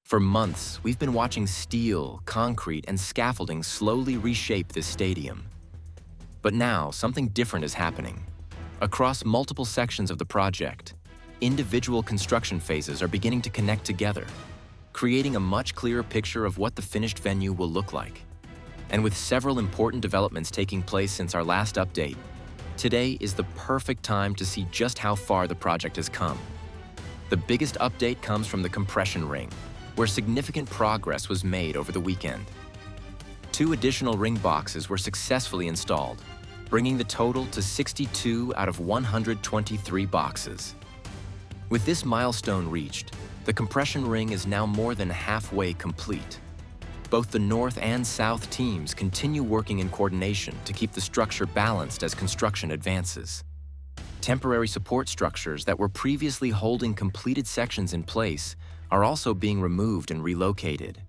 For months, we've been watching steel, concrete, and scaffolding slowly reshape this stadium. But now, something different is happening. Across multiple sections of the project, individual construction phases are beginning to connect together, creating a much clearer picture of what the finished venue will look like. And with several important developments taking place since our last update, today is the perfect time to see just how far the project has come. The biggest update comes from the compression ring, where significant progress was made over the weekend. 2 additional ring boxes were successfully installed, bringing the total to 62 out of 123 boxes. With this milestone reached, the compression ring is now more than halfway complete. Both the north and south teams continue working in coordination to keep the structure balanced as construction advances. Temporary support structures that were previously holding completed sections in place are also being removed and relocated.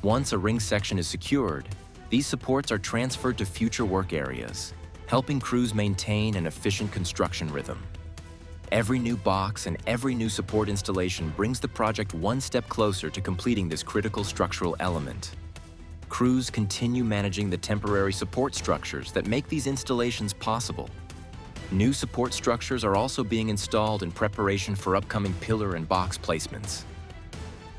Once a ring section is secured, these supports are transferred to future work areas, helping crews maintain an efficient construction rhythm. Every new box and every new support installation brings the project one step closer to completing this critical structural element. Crews continue managing the temporary support structures that make these installations possible. New support structures are also being installed in preparation for upcoming pillar and box placements.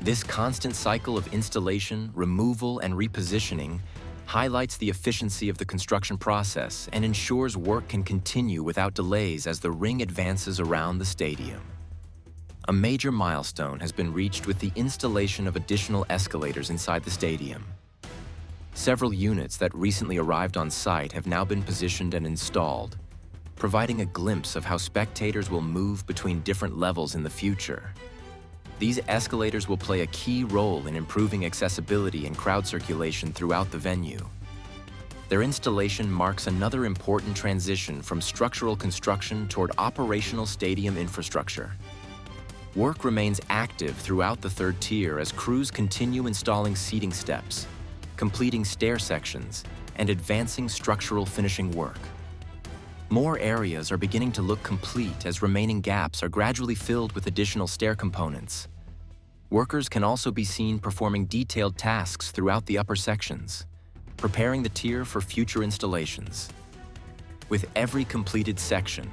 This constant cycle of installation, removal, and repositioning highlights the efficiency of the construction process and ensures work can continue without delays as the ring advances around the stadium. A major milestone has been reached with the installation of additional escalators inside the stadium. Several units that recently arrived on site have now been positioned and installed, providing a glimpse of how spectators will move between different levels in the future. These escalators will play a key role in improving accessibility and crowd circulation throughout the venue. Their installation marks another important transition from structural construction toward operational stadium infrastructure. Work remains active throughout the third tier as crews continue installing seating steps, completing stair sections, and advancing structural finishing work. More areas are beginning to look complete as remaining gaps are gradually filled with additional stair components. Workers can also be seen performing detailed tasks throughout the upper sections, preparing the tier for future installations. With every completed section,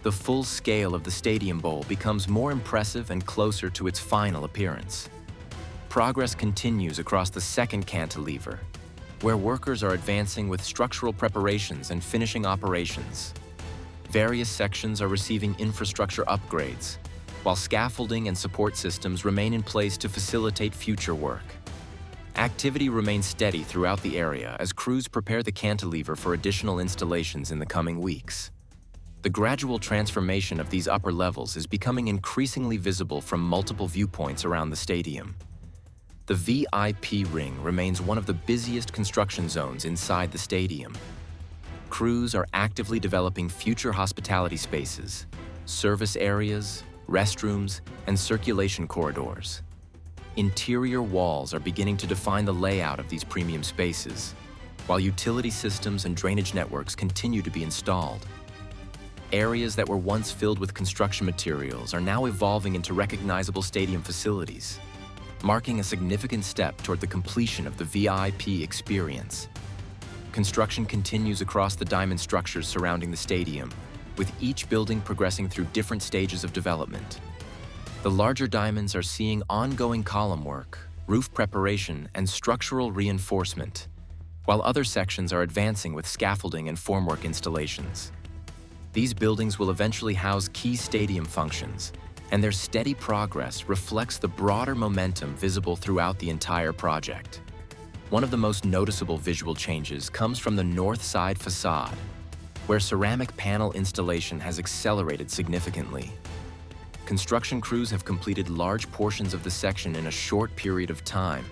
the full scale of the stadium bowl becomes more impressive and closer to its final appearance. Progress continues across the second cantilever, where workers are advancing with structural preparations and finishing operations. Various sections are receiving infrastructure upgrades, while scaffolding and support systems remain in place to facilitate future work. Activity remains steady throughout the area as crews prepare the cantilever for additional installations in the coming weeks. The gradual transformation of these upper levels is becoming increasingly visible from multiple viewpoints around the stadium. The VIP ring remains one of the busiest construction zones inside the stadium. Crews are actively developing future hospitality spaces, service areas, restrooms, and circulation corridors. Interior walls are beginning to define the layout of these premium spaces, while utility systems and drainage networks continue to be installed. Areas that were once filled with construction materials are now evolving into recognizable stadium facilities, marking a significant step toward the completion of the VIP experience. Construction continues across the diamond structures surrounding the stadium, with each building progressing through different stages of development. The larger diamonds are seeing ongoing column work, roof preparation, and structural reinforcement, while other sections are advancing with scaffolding and formwork installations. These buildings will eventually house key stadium functions, and their steady progress reflects the broader momentum visible throughout the entire project. One of the most noticeable visual changes comes from the north side facade, where ceramic panel installation has accelerated significantly. Construction crews have completed large portions of the section in a short period of time,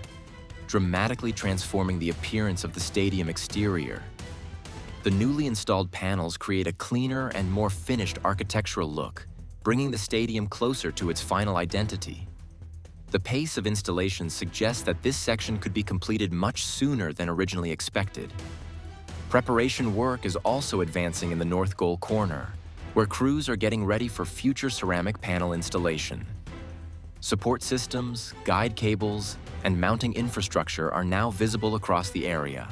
dramatically transforming the appearance of the stadium exterior. The newly installed panels create a cleaner and more finished architectural look, bringing the stadium closer to its final identity. The pace of installation suggests that this section could be completed much sooner than originally expected. Preparation work is also advancing in the north goal corner, where crews are getting ready for future ceramic panel installation. Support systems, guide cables, and mounting infrastructure are now visible across the area.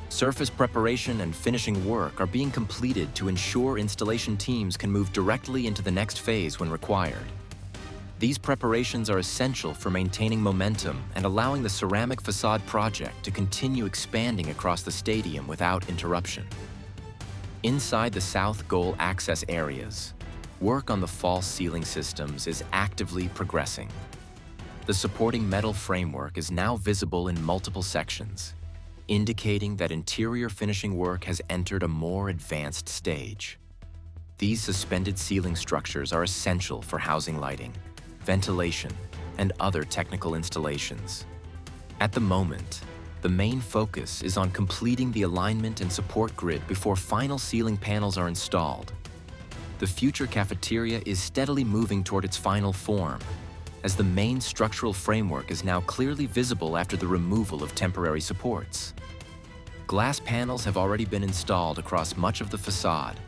Surface preparation and finishing work are being completed to ensure installation teams can move directly into the next phase when required. These preparations are essential for maintaining momentum and allowing the ceramic facade project to continue expanding across the stadium without interruption. Inside the south goal access areas, work on the false ceiling systems is actively progressing. The supporting metal framework is now visible in multiple sections, indicating that interior finishing work has entered a more advanced stage. These suspended ceiling structures are essential for housing lighting, ventilation, and other technical installations. At the moment, the main focus is on completing the alignment and support grid before final ceiling panels are installed. The future cafeteria is steadily moving toward its final form, as the main structural framework is now clearly visible after the removal of temporary supports. Glass panels have already been installed across much of the facade,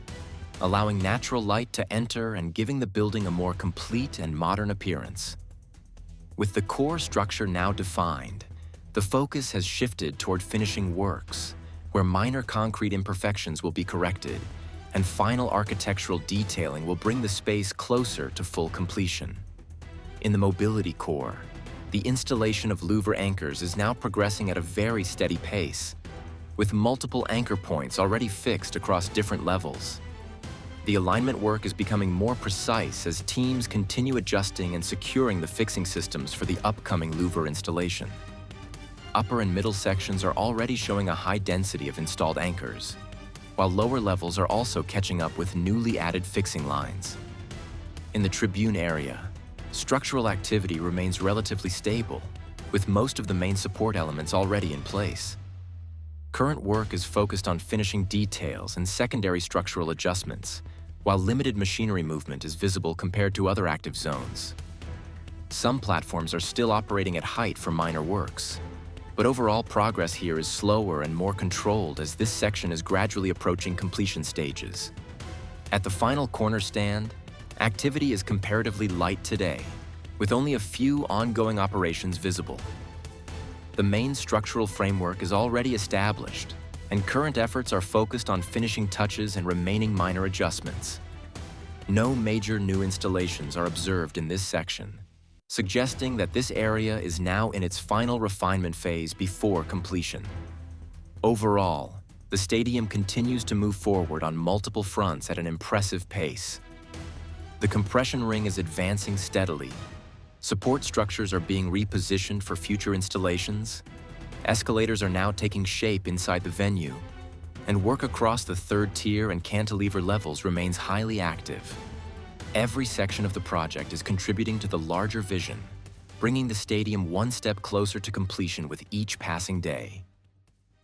allowing natural light to enter and giving the building a more complete and modern appearance. With the core structure now defined, the focus has shifted toward finishing works, where minor concrete imperfections will be corrected, and final architectural detailing will bring the space closer to full completion. In the mobility core, the installation of louver anchors is now progressing at a very steady pace, with multiple anchor points already fixed across different levels. The alignment work is becoming more precise as teams continue adjusting and securing the fixing systems for the upcoming louver installation. Upper and middle sections are already showing a high density of installed anchors, while lower levels are also catching up with newly added fixing lines. In the tribune area, structural activity remains relatively stable, with most of the main support elements already in place. Current work is focused on finishing details and secondary structural adjustments, while limited machinery movement is visible compared to other active zones. Some platforms are still operating at height for minor works, but overall progress here is slower and more controlled as this section is gradually approaching completion stages. At the final corner stand, activity is comparatively light today, with only a few ongoing operations visible. The main structural framework is already established, and current efforts are focused on finishing touches and remaining minor adjustments. No major new installations are observed in this section, suggesting that this area is now in its final refinement phase before completion. Overall, the stadium continues to move forward on multiple fronts at an impressive pace. The compression ring is advancing steadily. Support structures are being repositioned for future installations. Escalators are now taking shape inside the venue, and work across the third tier and cantilever levels remains highly active. Every section of the project is contributing to the larger vision, bringing the stadium one step closer to completion with each passing day.